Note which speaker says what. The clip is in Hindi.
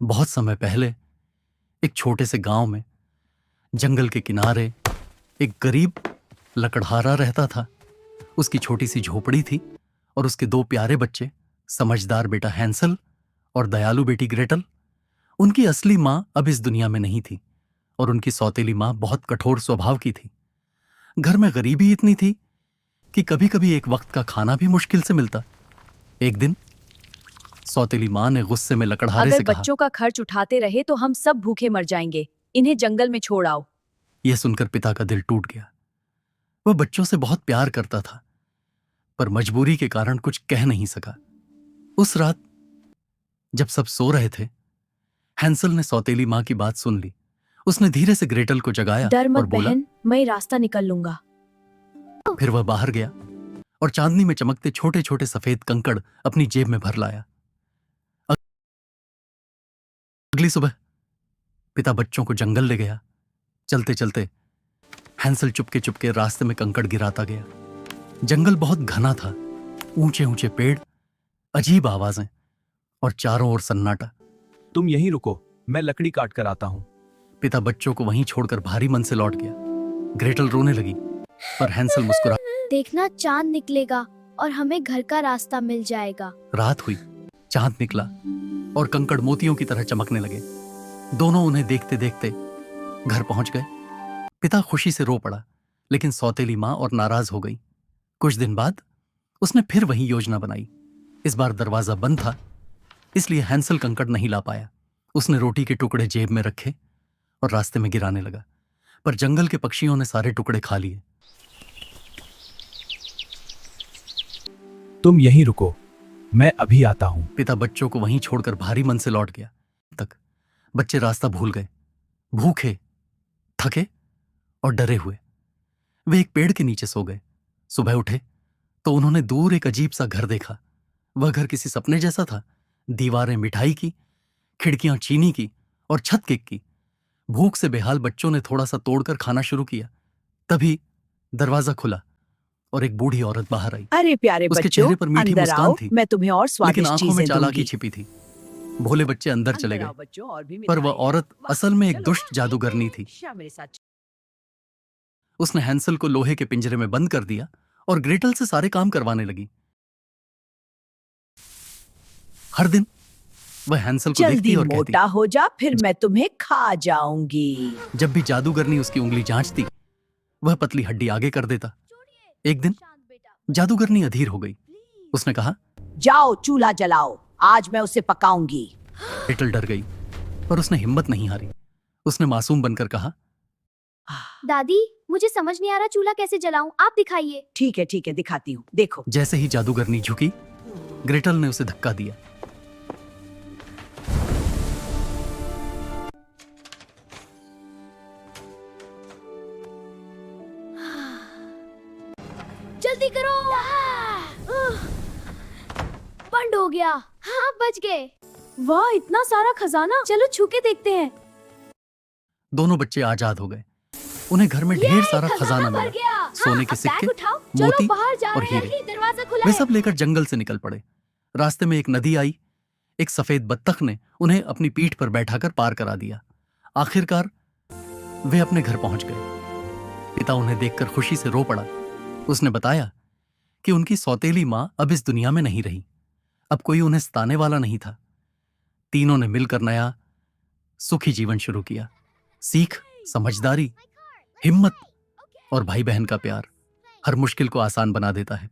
Speaker 1: बहुत समय पहले एक छोटे से गांव में जंगल के किनारे एक गरीब लकड़हारा रहता था। उसकी छोटी सी झोपड़ी थी और उसके दो प्यारे बच्चे, समझदार बेटा हैंसल और दयालु बेटी ग्रेटल। उनकी असली मां अब इस दुनिया में नहीं थी और उनकी सौतेली मां बहुत कठोर स्वभाव की थी। घर में गरीबी इतनी थी कि कभी कभी एक वक्त का खाना भी मुश्किल से मिलता। एक दिन सौतेली मां ने गुस्से में लकड़हारे से
Speaker 2: अगर
Speaker 1: कहा,
Speaker 2: बच्चों का खर्च उठाते रहे तो हम सब भूखे मर जाएंगे। इन्हें जंगल में छोड़ आओ।
Speaker 1: यह सुनकर पिता का दिल टूट गया। वह बच्चों से बहुत प्यार करता था, पर मजबूरी के कारण कुछ कह नहीं सका। उस रात जब सब सो रहे थे, हैंसल ने सौतेली मां की बात सुन ली। उसने धीरे से ग्रेटल को जगाया
Speaker 2: डर मत
Speaker 1: और बोला।
Speaker 2: बहन, मैं रास्ता निकल लूंगा।
Speaker 1: फिर वह बाहर गया और चांदनी में चमकते छोटे छोटे सफेद कंकड़ अपनी जेब में भर लाया। अगली सुबह पिता बच्चों को जंगल ले गया। चलते चलते हैंसल चुपके चुपके रास्ते में कंकड़ गिराता गया। जंगल बहुत घना था, ऊंचे ऊंचे पेड़, अजीब आवाजें और चारों ओर सन्नाटा।
Speaker 3: तुम यहीं रुको, मैं लकड़ी काट कर आता हूं।
Speaker 1: पिता बच्चों को वहीं छोड़कर भारी मन से लौट गया। ग्रेटल रोने लगी, पर हैंसल मुस्कुरा।
Speaker 4: देखना, चांद निकलेगा और हमें घर का रास्ता मिल जाएगा।
Speaker 1: रात हुई, चांद निकला और कंकड़ मोतियों की तरह चमकने लगे। दोनों उन्हें देखते देखते घर पहुंच गए। पिता खुशी से रो पड़ा, लेकिन सौतेली मां और नाराज हो गई। कुछ दिन बाद उसने फिर वही योजना बनाई। इस बार दरवाजा बंद था, इसलिए हैंसल कंकड़ नहीं ला पाया। उसने रोटी के टुकड़े जेब में रखे और रास्ते में गिराने लगा, पर जंगल के पक्षियों ने सारे टुकड़े खा लिए।
Speaker 3: तुम यहीं रुको, मैं अभी आता हूं।
Speaker 1: पिता बच्चों को वहीं छोड़कर भारी मन से लौट गया। तक बच्चे रास्ता भूल गए, भूखे, थके और डरे हुए। वे एक पेड़ के नीचे सो गए। सुबह उठे तो उन्होंने दूर एक अजीब सा घर देखा। वह घर किसी सपने जैसा था। दीवारें मिठाई की, खिड़कियां चीनी की और छत केक की। भूख से बेहाल बच्चों ने थोड़ा सा तोड़कर खाना शुरू किया। तभी दरवाजा खुला और एक बूढ़ी औरत बाहर आई।
Speaker 2: अरे प्यारे
Speaker 1: उसके
Speaker 2: बच्चों,
Speaker 1: चेहरे पर मीठी
Speaker 2: अंदर
Speaker 1: मुस्कान
Speaker 2: आओ,
Speaker 1: थी,
Speaker 2: मैं तुम्हें और
Speaker 1: लेकिन
Speaker 2: स्वादिष्ट
Speaker 1: आंखों में
Speaker 2: चीजें
Speaker 1: चालाकी
Speaker 2: दूंगी।
Speaker 1: छिपी थी। भोले बच्चे अंदर चले
Speaker 2: अंदर आओ
Speaker 1: गए,
Speaker 2: बच्चों, और भी
Speaker 1: पर वह
Speaker 2: मिठाई है।
Speaker 1: औरत
Speaker 2: वाह,
Speaker 1: असल में एक
Speaker 2: चलो,
Speaker 1: दुष्ट जादूगरनी थी।
Speaker 2: मेरे साथ।
Speaker 1: उसने हैंसल को लोहे के पिंजरे में बंद कर दिया और ग्रेटल से सारे काम करवाने लगी। हर दिन वह हैंसल को देखती
Speaker 2: जल्दी
Speaker 1: और कहती,
Speaker 2: मोटा हो जा, फिर मैं तुम्हें खा जाऊंगी।
Speaker 1: जब भी जादूगरनी उसकी उंगली जांचती, वह पतली हड्डी आगे कर देता। एक दिन जादूगरनी अधीर हो गई। उसने कहा,
Speaker 2: जाओ चूल्हा जलाओ, आज मैं उसे पकाऊंगी।
Speaker 1: ग्रेटल डर गई, पर उसने हिम्मत नहीं हारी। उसने मासूम बनकर कहा,
Speaker 4: दादी, मुझे समझ नहीं आ रहा चूल्हा कैसे जलाऊं, आप दिखाइए।
Speaker 2: ठीक है, दिखाती हूँ, देखो।
Speaker 1: जैसे ही जादूगरनी झुकी, ग्रेटल ने उसे धक्का दिया।
Speaker 4: जल्दी करो। बंद हो गया। हाँ, बच गए।
Speaker 2: वाह, इतना सारा खजाना।
Speaker 4: चलो छू के देखते हैं।
Speaker 1: दोनों बच्चे आजाद हो गए। उन्हें घर में ढेर सारा खजाना
Speaker 4: भर
Speaker 1: मिला।
Speaker 4: गया।
Speaker 1: सोने के
Speaker 4: अब
Speaker 1: सिक्के,
Speaker 4: बैग उठाओ,
Speaker 1: मोती
Speaker 4: चलो बाहर जा
Speaker 1: और
Speaker 4: रहे हैं।
Speaker 1: हीरे।
Speaker 4: दरवाजा खुला
Speaker 1: वे
Speaker 4: है।
Speaker 1: सब लेकर जंगल से निकल पड़े। रास्ते में एक नदी आई। एक सफेद बत्तख ने उन्हें अपनी पीठ पर बैठाकर पार करा दिया। आखिरकार वे अपने घर पहुंच गए। पिता उन्हें देखकर खुशी से रो पड़ा। उसने बताया कि उनकी सौतेली मां अब इस दुनिया में नहीं रही। अब कोई उन्हें सताने वाला नहीं था। तीनों ने मिलकर नया सुखी जीवन शुरू किया। सीख, समझदारी, हिम्मत और भाई बहन का प्यार हर मुश्किल को आसान बना देता है।